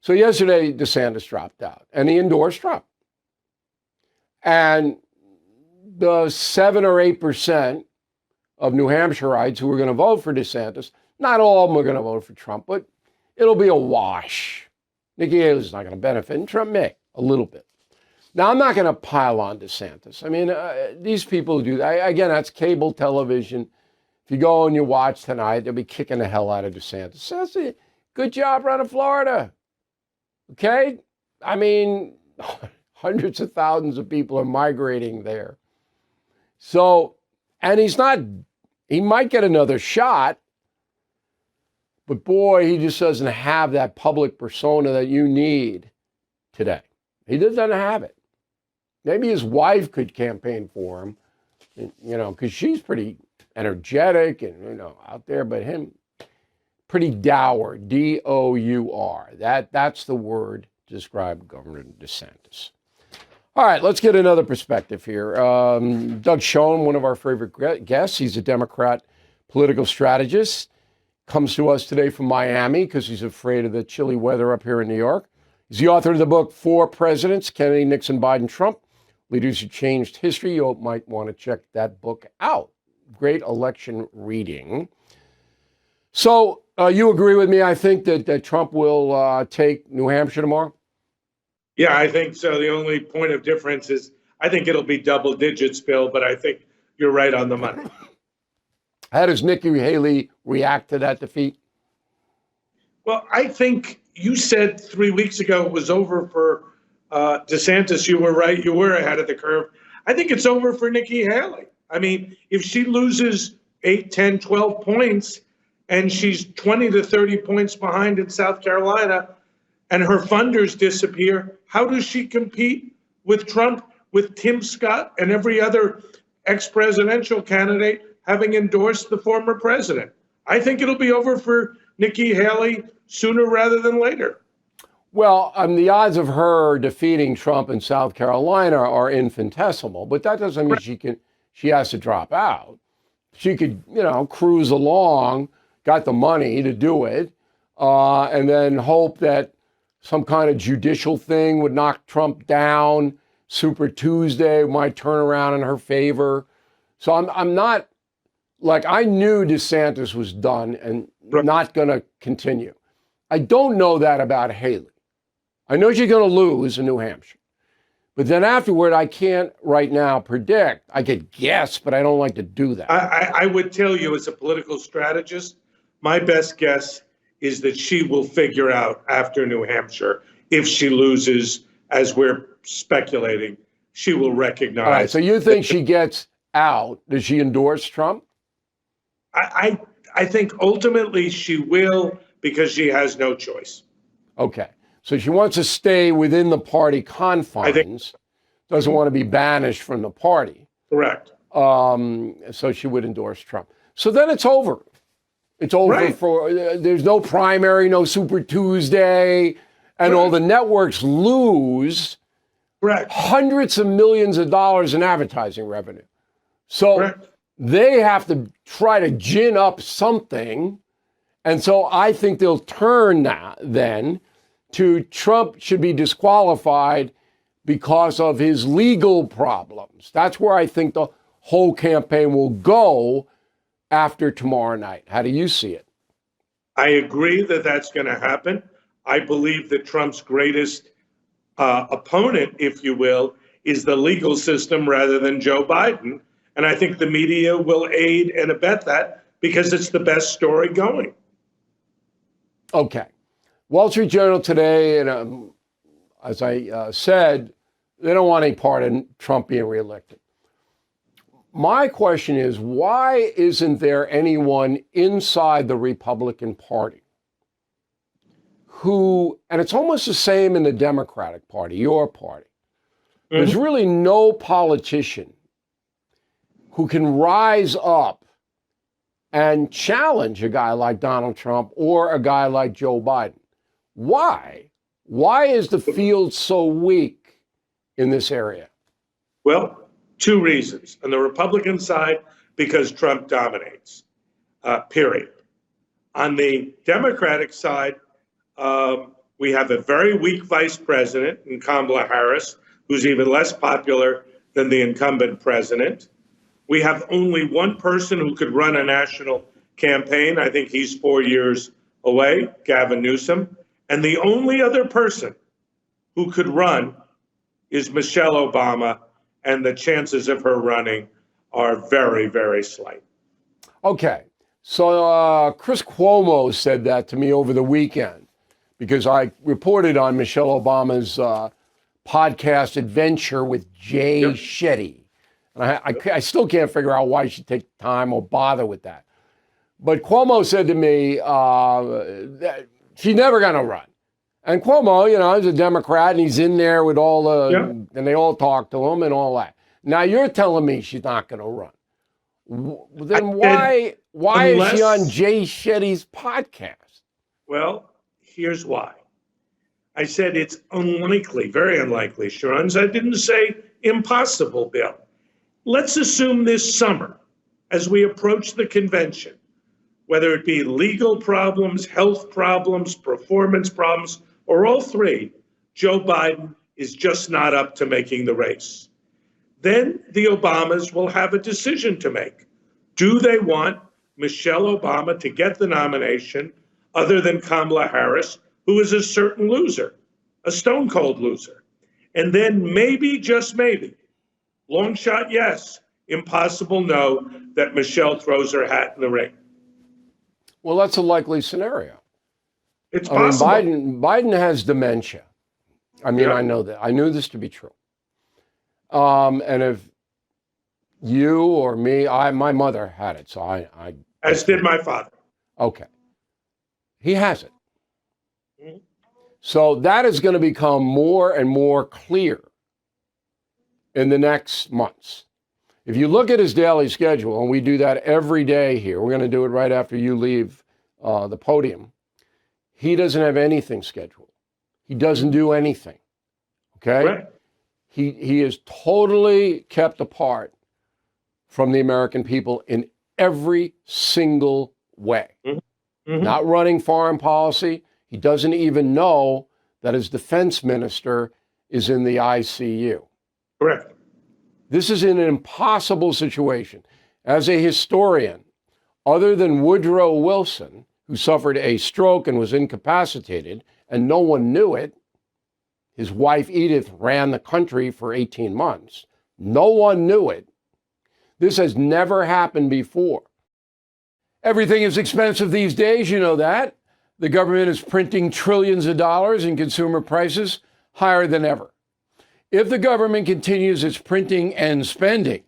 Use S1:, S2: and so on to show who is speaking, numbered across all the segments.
S1: So yesterday, DeSantis dropped out, and he endorsed Trump. And the 7 or 8% of New Hampshireites who are going to vote for DeSantis, not all of them are going to vote for Trump, but it'll be a wash. Nikki Haley's not going to benefit, and Trump may, a little bit. Now, I'm not going to pile on DeSantis. I mean, these people who do that, again, that's cable television. If you go and you watch tonight, they'll be kicking the hell out of DeSantis. That's it. Good job running Florida. Okay? I mean, hundreds of thousands of people are migrating there. So, and he might get another shot, but boy, he just doesn't have that public persona that you need today. He just doesn't have it. Maybe his wife could campaign for him, because she's pretty energetic and, out there, but him, pretty dour, D-O-U-R. That's the word to describe Governor DeSantis. All right, let's get another perspective here. Doug Schoen, one of our favorite guests, he's a Democrat political strategist, comes to us today from Miami because he's afraid of the chilly weather up here in New York. He's the author of the book, Four Presidents, Kennedy, Nixon, Biden, Trump, Leaders Who Changed History. You might want to check that book out. Great election reading. So you agree with me, I think, that Trump will take New Hampshire tomorrow?
S2: Yeah, I think so. The only point of difference is I think it'll be double digits, Bill, but I think you're right on the money.
S1: How does Nikki Haley react to that defeat?
S2: Well, I think you said 3 weeks ago it was over for DeSantis. You were right. You were ahead of the curve. I think it's over for Nikki Haley. I mean, if she loses 8, 10, 12 points and she's 20 to 30 points behind in South Carolina and her funders disappear, how does she compete with Trump, with Tim Scott, and every other ex-presidential candidate having endorsed the former president? I think it'll be over for Nikki Haley sooner rather than later.
S1: Well, the odds of her defeating Trump in South Carolina are infinitesimal, but that doesn't mean she has to drop out. She could, cruise along, got the money to do it, and then hope that some kind of judicial thing would knock Trump down. Super Tuesday might turn around in her favor. So I'm not, I knew DeSantis was done and not going to continue. I don't know that about Haley. I know she's going to lose in New Hampshire. But then afterward, I can't right now predict. I could guess, but I don't like to do that.
S2: I would tell you as a political strategist, my best guess is that she will figure out after New Hampshire, if she loses, as we're speculating, she will recognize.
S1: All right, so you think she gets out? Does she endorse Trump?
S2: I think ultimately she will, because she has no choice.
S1: Okay. So she wants to stay within the party confines, doesn't want to be banished from the party.
S2: Correct.
S1: So she would endorse Trump. So then it's over. It's over there's no primary, no Super Tuesday, and all the networks lose hundreds of millions of dollars in advertising revenue. So they have to try to gin up something. And so I think they'll turn then to Trump should be disqualified because of his legal problems. That's where I think the whole campaign will go after tomorrow night. How do you see it?
S2: I agree that that's going to happen. I believe that Trump's greatest opponent, if you will, is the legal system rather than Joe Biden. And I think the media will aid and abet that because it's the best story going.
S1: Okay. Wall Street Journal today, and as I said, they don't want any part of Trump being reelected. My question is, why isn't there anyone inside the Republican Party who, and it's almost the same in the Democratic Party, your party, there's really no politician who can rise up and challenge a guy like Donald Trump or a guy like Joe Biden? Why? Why is the field so weak in this area?
S2: Well, two reasons. On the Republican side, because Trump dominates, period. On the Democratic side, We have a very weak vice president in Kamala Harris, who's even less popular than the incumbent president. We have only one person who could run a national campaign. I think he's 4 years away, Gavin Newsom. And the only other person who could run is Michelle Obama, and the chances of her running are very, very slight.
S1: Okay. So Chris Cuomo said that to me over the weekend because I reported on Michelle Obama's podcast adventure with Jay Shetty. And I still can't figure out why she'd take time or bother with that. But Cuomo said to me that she's never going to run. And Cuomo, you know, is a Democrat, and he's in there with all the, and they all talk to him and all that. Now you're telling me she's not going to run. Then why is she on Jay Shetty's podcast?
S2: Well, here's why. I said it's unlikely, very unlikely, Sharon. I didn't say impossible, Bill. Let's assume this summer, as we approach the convention, whether it be legal problems, health problems, performance problems, or all three, Joe Biden is just not up to making the race. Then the Obamas will have a decision to make. Do they want Michelle Obama to get the nomination other than Kamala Harris, who is a certain loser, a stone cold loser? And then maybe, just maybe, long shot yes, impossible no, that Michelle throws her hat in the ring.
S1: Well, that's a likely scenario.
S2: It's possible.
S1: I mean, Biden has dementia. I mean, I know that. I knew this to be true. And if you or me, my mother had it, so I
S2: as did my father.
S1: Okay. He has it. Mm-hmm. So that is going to become more and more clear in the next months. If you look at his daily schedule, and we do that every day here, we're going to do it right after you leave the podium. He doesn't have anything scheduled. He doesn't do anything. Okay?
S2: Right.
S1: He is totally kept apart from the American people in every single way. Mm-hmm. Not running foreign policy. He doesn't even know that his defense minister is in the ICU.
S2: Correct.
S1: This is an impossible situation. As a historian, other than Woodrow Wilson, who suffered a stroke and was incapacitated, and no one knew it, his wife Edith ran the country for 18 months. No one knew it. This has never happened before. Everything is expensive these days, you know that. The government is printing trillions of dollars and consumer prices higher than ever. If the government continues its printing and spending,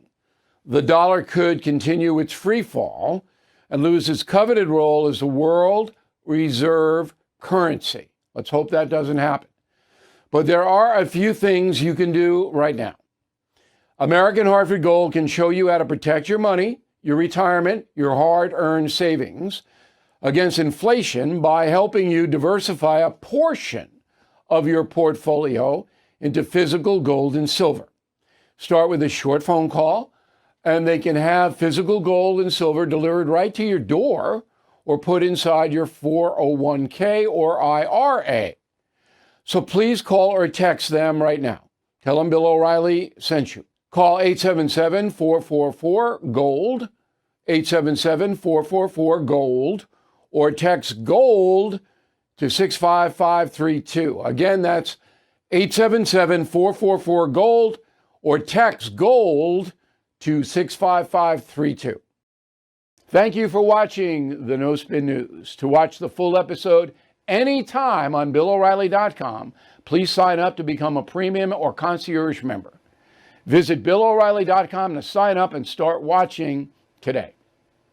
S1: the dollar could continue its free fall and lose its coveted role as the world reserve currency. Let's hope that doesn't happen. But there are a few things you can do right now. American Hartford Gold can show you how to protect your money, your retirement, your hard-earned savings against inflation by helping you diversify a portion of your portfolio into physical gold and silver. Start with a short phone call, and they can have physical gold and silver delivered right to your door or put inside your 401k or IRA. So please call or text them right now. Tell them Bill O'Reilly sent you. Call 877-444-GOLD, 877-444-GOLD, or text GOLD to 65532. Again, that's 877-444-GOLD, or text GOLD to 65532. Thank you for watching the No Spin News. To watch the full episode anytime on BillO'Reilly.com, please sign up to become a premium or concierge member. Visit BillO'Reilly.com to sign up and start watching today.